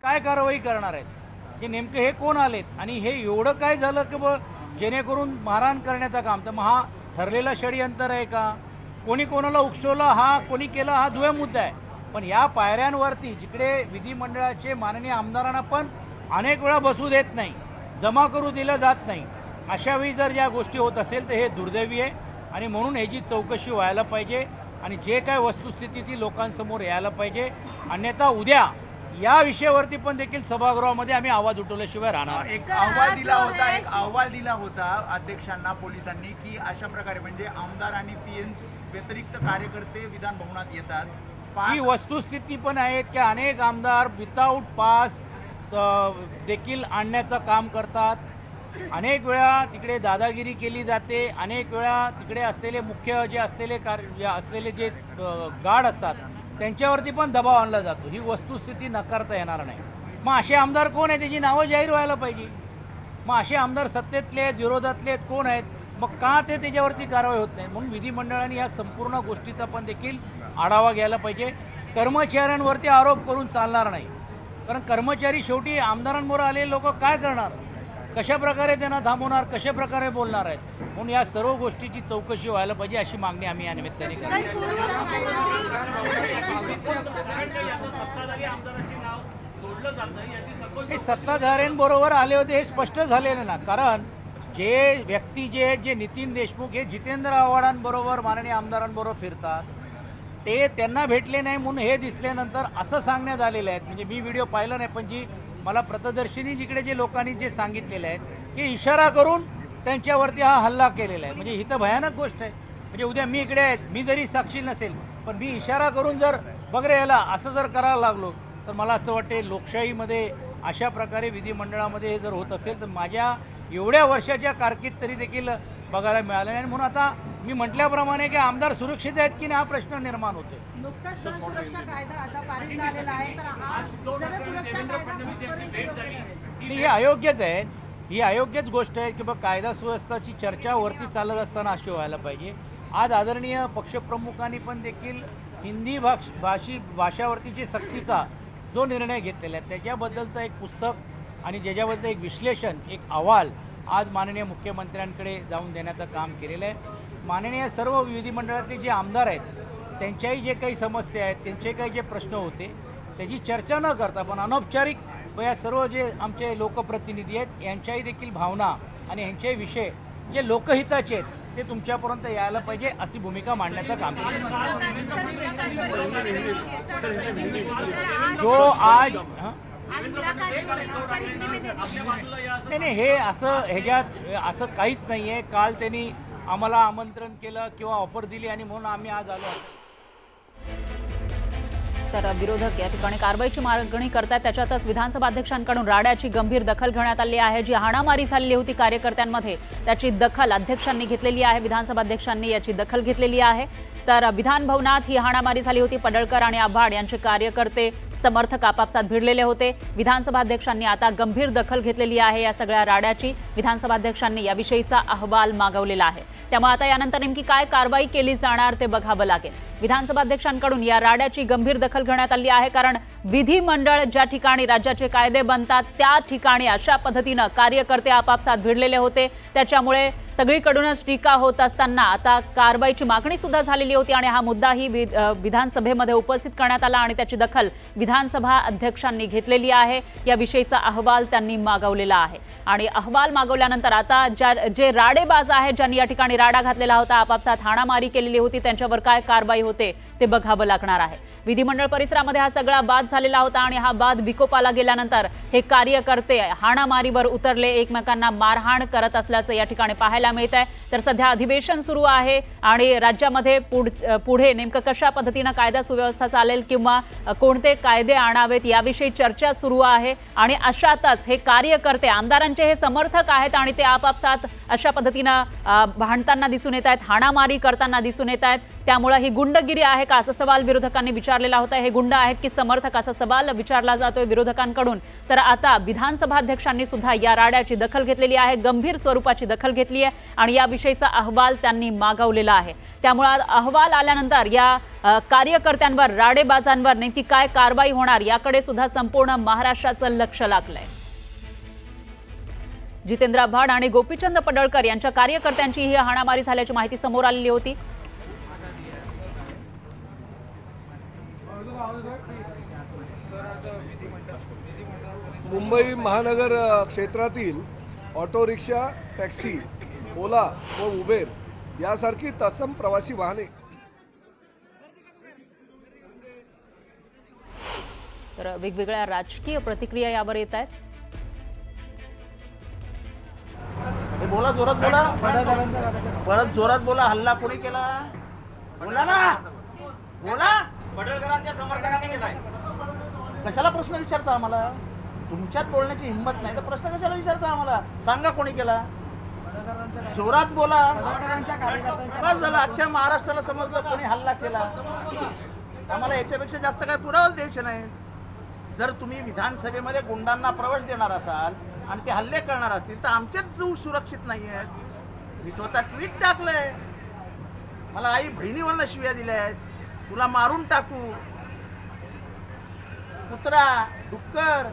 काय कारवाई करणार आहेत, की नेमके हे कोण आलेत आणि हे एवढं काय झालं की जेणेकरून मारहाण करण्याचं काम. तर मग हा ठरलेला षडयंत्र आहे का, कोणी कोणाला उकसवलं, हा कोणी केलं, हा दुय्यम मुद्दा आहे. पण या पायऱ्यांवरती जिकडे विधिमंडळाचे माननीय आमदारांना पण अनेक वेळा बसू देत नाही, जमा करू दिलं जात नाही, अशा वेळी जर या गोष्टी होत असेल तर हे दुर्दैवी आहे. आणि म्हणून ह्याची चौकशी व्हायला पाहिजे आणि जे काय वस्तुस्थिती ती लोकांसमोर यायला पाहिजे. अन्यथा उद्या या विषयावरती पण देखील सभागृहामध्ये आम्ही आवाज उठवल्याशिवाय राहणार. एक अहवाल दिला होता अध्यक्षांना पोलिसांनी की अशा प्रकारे म्हणजे आमदार आणि पीएन व्यतिरिक्त कार्यकर्ते विधान भवनात येतात. ही वस्तुस्थिती पण आहे की अनेक आमदार विदाऊट पास देखील आणण्याचं काम करतात. अनेक वेळा तिकडे दादागिरी केली जाते, अनेक वेळा तिकडे असलेले मुख्य जे असलेले जे गार्ड असतात त्यांच्यावरती पण दबाव आणला जातो. ही वस्तुस्थिती नकारता येणार नाही. मग असे आमदार कोण आहेत त्याची नावं जाहीर व्हायला पाहिजे. मग असे आमदार सत्तेतले आहेत, विरोधातले आहेत, कोण आहेत, मग का ते त्याच्यावरती कारवाई होत नाही. म्हणून विधिमंडळाने या संपूर्ण गोष्टीचा पण देखील आढावा घ्यायला पाहिजे. कर्मचाऱ्यांवरती आरोप करून चालणार नाही, कारण कर्मचारी शेवटी आमदारांबरोबर आलेले लोक काय करणार, कशा प्रकारे त्यांना थांबवणार, कशा प्रकारे बोलणार आहेत. म्हणून या सर्व गोष्टीची चौकशी व्हायला पाहिजे अशी मागणी आम्ही या निमित्ताने करतो. हे सत्ताधाऱ्यांबरोबर आले होते हे स्पष्ट झालेलं ना, कारण जे व्यक्ती जे नितीन देशमुख हे जितेंद्र आव्हाडांबरोबर माननीय आमदारांबरोबर फिरतात ते त्यांना भेटले नाही म्हणून हे दिसल्यानंतर असं सांगण्यात आलेलं आहे. म्हणजे मी व्हिडिओ पाहिला नाही, पण जी मला प्रत्यदर्शनी जिकडे जे लोकांनी जे सांगितलेलं आहे की इशारा करून त्यांच्यावरती हा हल्ला केलेला आहे. म्हणजे ही तर भयानक गोष्ट आहे. म्हणजे उद्या मी इकडे आहे, मी जरी साक्षी नसेल पण मी इशारा करून जर बघरे याला असं जर करायला लागलो तर मला असं वाटते लोकशाहीमध्ये अशा प्रकारे विधिमंडळामध्ये हे जर होत असेल तर माझ्या एवढ्या वर्षाच्या कारकीर्द तरी देखील बघायला मिळालं नाही. म्हणून आता मी म्हटल्याप्रमाणे की आमदार सुरक्षित आहेत की नाही हा प्रश्न निर्माण होतोय. नुकताच सुरक्षा कायदा आता पारित झालेला आहे, तर हा सुरक्षा कायदा ही अयोग्यच आहे. ही अयोग्यच गोष्ट आहे की कायदा सुव्यवस्थाची चर्चा वरती चालत असताना अशी व्हायला पाहिजे. आज आदरणीय पक्षप्रमुखांनी पण देखील हिंदी भाषावरतीची सक्तीचा जो निर्णय घेतलेला आहे त्याच्याबद्दलचं एक पुस्तक आणि ज्याच्याबद्दल एक विश्लेषण, एक अहवाल आज माननीय मुख्यमंत्र्यांकडे जाऊन देण्याचं काम केलेलं आहे. माननीय सर्व विधिमंडळातले जे आमदार आहेत त्यांच्याही जे काही समस्या आहेत, त्यांचे काही जे प्रश्न होते त्याची चर्चा न करता पण अनौपचारिक या सर्व जे आमचे लोकप्रतिनिधी आहेत यांच्याही देखील भावना आणि यांचे विषय जे लोकहिताचे आहेत ते तुमच्यापर्यंत यायला पाहिजे अशी भूमिका मांडण्याचं काम केलं. जो आज नाही हे असं ह्याच्यात असं काहीच नाही आहे. काल त्यांनी आम्हाला आमंत्रण केलं किंवा ऑफर दिली आणि म्हणून आम्ही आज आलो. तर विरोधक या ठिकाणी कारवाईची मागणी करतात. त्याच्यातच विधानसभा अध्यक्षांकडून राड्याची गंभीर दखल घेण्यात आली आहे. जी हाणामारी झालेली होती कार्यकर्त्यांमध्ये त्याची दखल अध्यक्षांनी घेतलेली आहे. विधानसभा अध्यक्षांनी याची दखल घेतलेली आहे. तर विधान भवनात ही हाणामारी झाली होती. पडळकर आणि आव्हाड यांचे कार्यकर्ते समर्थक आपापसात भिडलेले होते. विधानसभा अध्यक्षांनी आता गंभीर दखल घेतलेली आहे या सगळ्या राड्याची. विधानसभा अध्यक्षांनी याविषयीचा अहवाल मागवलेला आहे. त्यामुळे आता यानंतर नेमकी काय कारवाई केली जाणार ते बघावं लागेल. विधानसभा अध्यक्षांकडून या राड्याची गंभीर दखल घेण्यात आली आहे, कारण विधिमंडळ ज्या ठिकाणी राज्याचे कायदे बनतात त्या ठिकाणी अशा पद्धतीनं कार्यकर्ते आपापसात भिडलेले होते. त्याच्यामुळे सगळीकडूनच टीका होत असताना आता कारवाईची मागणी सुद्धा झालेली होती आणि हा मुद्दाही विधानसभेमध्ये उपस्थित करण्यात आला आणि त्याची दखल विधानसभा अध्यक्षांनी घेतलेली आहे. याविषयीचा अहवाल त्यांनी मागवलेला आहे आणि अहवाल मागवल्यानंतर आता जे राडेबाज आहेत, ज्यांनी या ठिकाणी राडा घातलेला होता, आपापसात हाणामारी केलेली होती, त्यांच्यावर काय कारवाई होते ते बघावं लागणार आहे. विधिमंडळ परिसरामध्ये हा सगळा वाद झालेला होता आणि हा वाद विकोपाला गेल्यानंतर हे कार्यकर्ते हाणामारीवर उतरले, एकमेकांना मारहाण करत असल्याचं या ठिकाणी पाहायला मिळत आहे. तर सध्या अधिवेशन सुरू आहे आणि राज्यामध्ये पुढे नेमकं कशा पद्धतीनं कायदा सुव्यवस्था चालेल किंवा कोणते कायदे आणावेत याविषयी चर्चा सुरू आहे. आणि अशातच हे कार्यकर्ते आमदारांचे हे समर्थक आहेत आणि ते आपापसात अशा पद्धतीनं भांडताना दिसून येत आहेत, हाणामारी करताना दिसून येत आहेत. त्यामुळे ही गुंड गुंडगिरी आहे का असा सवाल विरोधकांनी विचारलेला होता. हे गुंड आहेत की समर्थक असा सवाल विचारला जातोय विरोधकांकडून. तर आता विधानसभा अध्यक्षांनी सुद्धा या राड्याची दखल घेतलेली आहे, गंभीर स्वरूपाची दखल घेतली आहे आणि याविषयीचा अहवाल त्यांनी मागवलेला आहे. त्यामुळे अहवाल आल्यानंतर या कार्यकर्त्यांवर, राडेबाजांवर नेमकी काय कारवाई होणार याकडे सुद्धा संपूर्ण महाराष्ट्राचं लक्ष लागलंय. जितेंद्र आव्हाड आणि गोपीचंद पडळकर यांच्या कार्यकर्त्यांची ही हाणामारी झाल्याची माहिती समोर आलेली होती. मुंबई महानगर क्षेत्रातील ऑटो रिक्षा, टॅक्सी, ओला व उबेर यासारखी तत्सम प्रवासी वाहने तर वेगवेगळ्या राजकीय प्रतिक्रिया यावर येत आहेत. बोला, जोरात बोला, परत जोरात बोला. हल्ला कोणी केला? बोला ना, बोला. पडळकरांच्या समर्थकांनी केलाय. कशाला प्रश्न विचारता आम्हाला? तुमच्यात बोलण्याची हिंमत नाही तर प्रश्न कशाला विचारता आम्हाला? सांगा कोणी केला. जोरात बोला. बस झालं, अख्ख्या महाराष्ट्राला समजलं कोणी हल्ला केला. आम्हाला याच्यापेक्षा जास्त काय पुरावा द्यायचे नाही. जर तुम्ही विधानसभेमध्ये गुंडांना प्रवेश देणार असाल आणि ते हल्ले करणार असतील तर आमचेच जीव सुरक्षित नाही आहेत. मी स्वतः ट्विट टाकलंय. मला आई बहिणीवरनं शिव्या दिल्या आहेत. तुला मारून टाकू, कुत्रा, डुक्कर.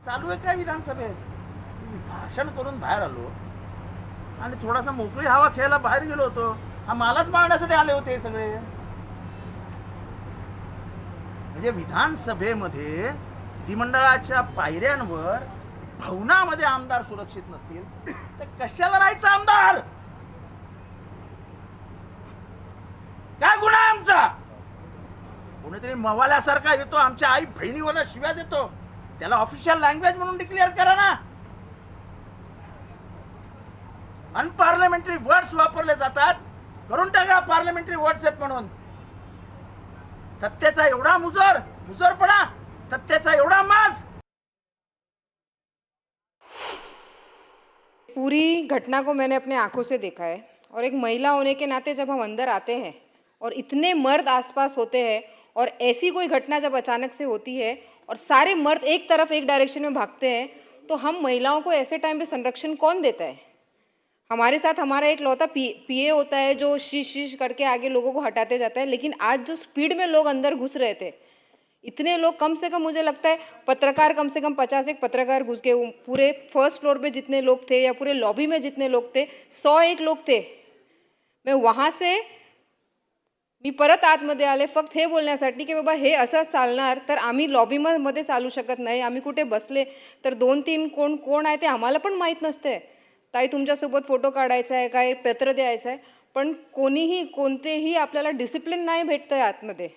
चालू आहे काय विधानसभेत? भाषण करून बाहेर आलो आणि थोडासा मोकळी हवा खेळायला बाहेर गेलो होतो. हा मालाच मारण्यासाठी आले होते सगळे. म्हणजे विधानसभेमध्ये विधिमंडळाच्या पायऱ्यांवर, भवनामध्ये आमदार सुरक्षित नसतील तर कशाला राहायचं आमदार? काय गुन्हा आहे आमचा? कोणीतरी मवाल्यासारखा येतो, आमच्या आई बहिणीवर शिव्या देतो, त्याला ऑफिशियल लँग्वेज म्हणून डिक्लेअर करा ना. अनपार्लमेंटरी वर्ड्स वापरले जातात, करून टाका पार्लमेंटरी वर्ड्स आहेत म्हणून. सत्तेचा एवढा मुजरपणा, सत्तेचा एवढा माज. पूरी घटना को मैंने अपने आंखों से देखा है और एक महिला होने के नाते जब हम अंदर आते हैं और इतने मर्द आसपास होते हैं और ऐसी कोई घटना जब अचानक से होती है और सारे मर्द एक तरफ एक डायरेक्शन में भागते हैं तो हम महिलाओं को ऐसे टाइम पे संरक्षण कौन देता है? हमारे साथ हमारा एक लौता पीए होता है जो शीश करके आगे लोगों को हटाते जाता है. लेकिन आज जो स्पीड में लोग अंदर घुस रहे थे, इतने लोग, कम से कम मुझे लगता है पत्रकार, कम से कम 50 एक पत्रकार घुस गए. पूरे फर्स्ट फ्लोर पे जितने लोग थे या पूरे लॉबी में जितने लोग थे, 101 लोग थे. मैं वहाँ से मी परत आतमध्ये आले फक्त हे बोलण्यासाठी की बाबा हे असं चालणार तर आम्ही लॉबीमध्ये चालू शकत नाही. आम्ही कुठे बसले तर 2-3 कोण आहे ते आम्हाला पण माहीत नसते. ताई तुमच्यासोबत फोटो काढायचा आहे, काय पत्र द्यायचं आहे, पण कोणीही कोणतेही आपल्याला डिसिप्लिन नाही भेटतं आहे आतमध्ये.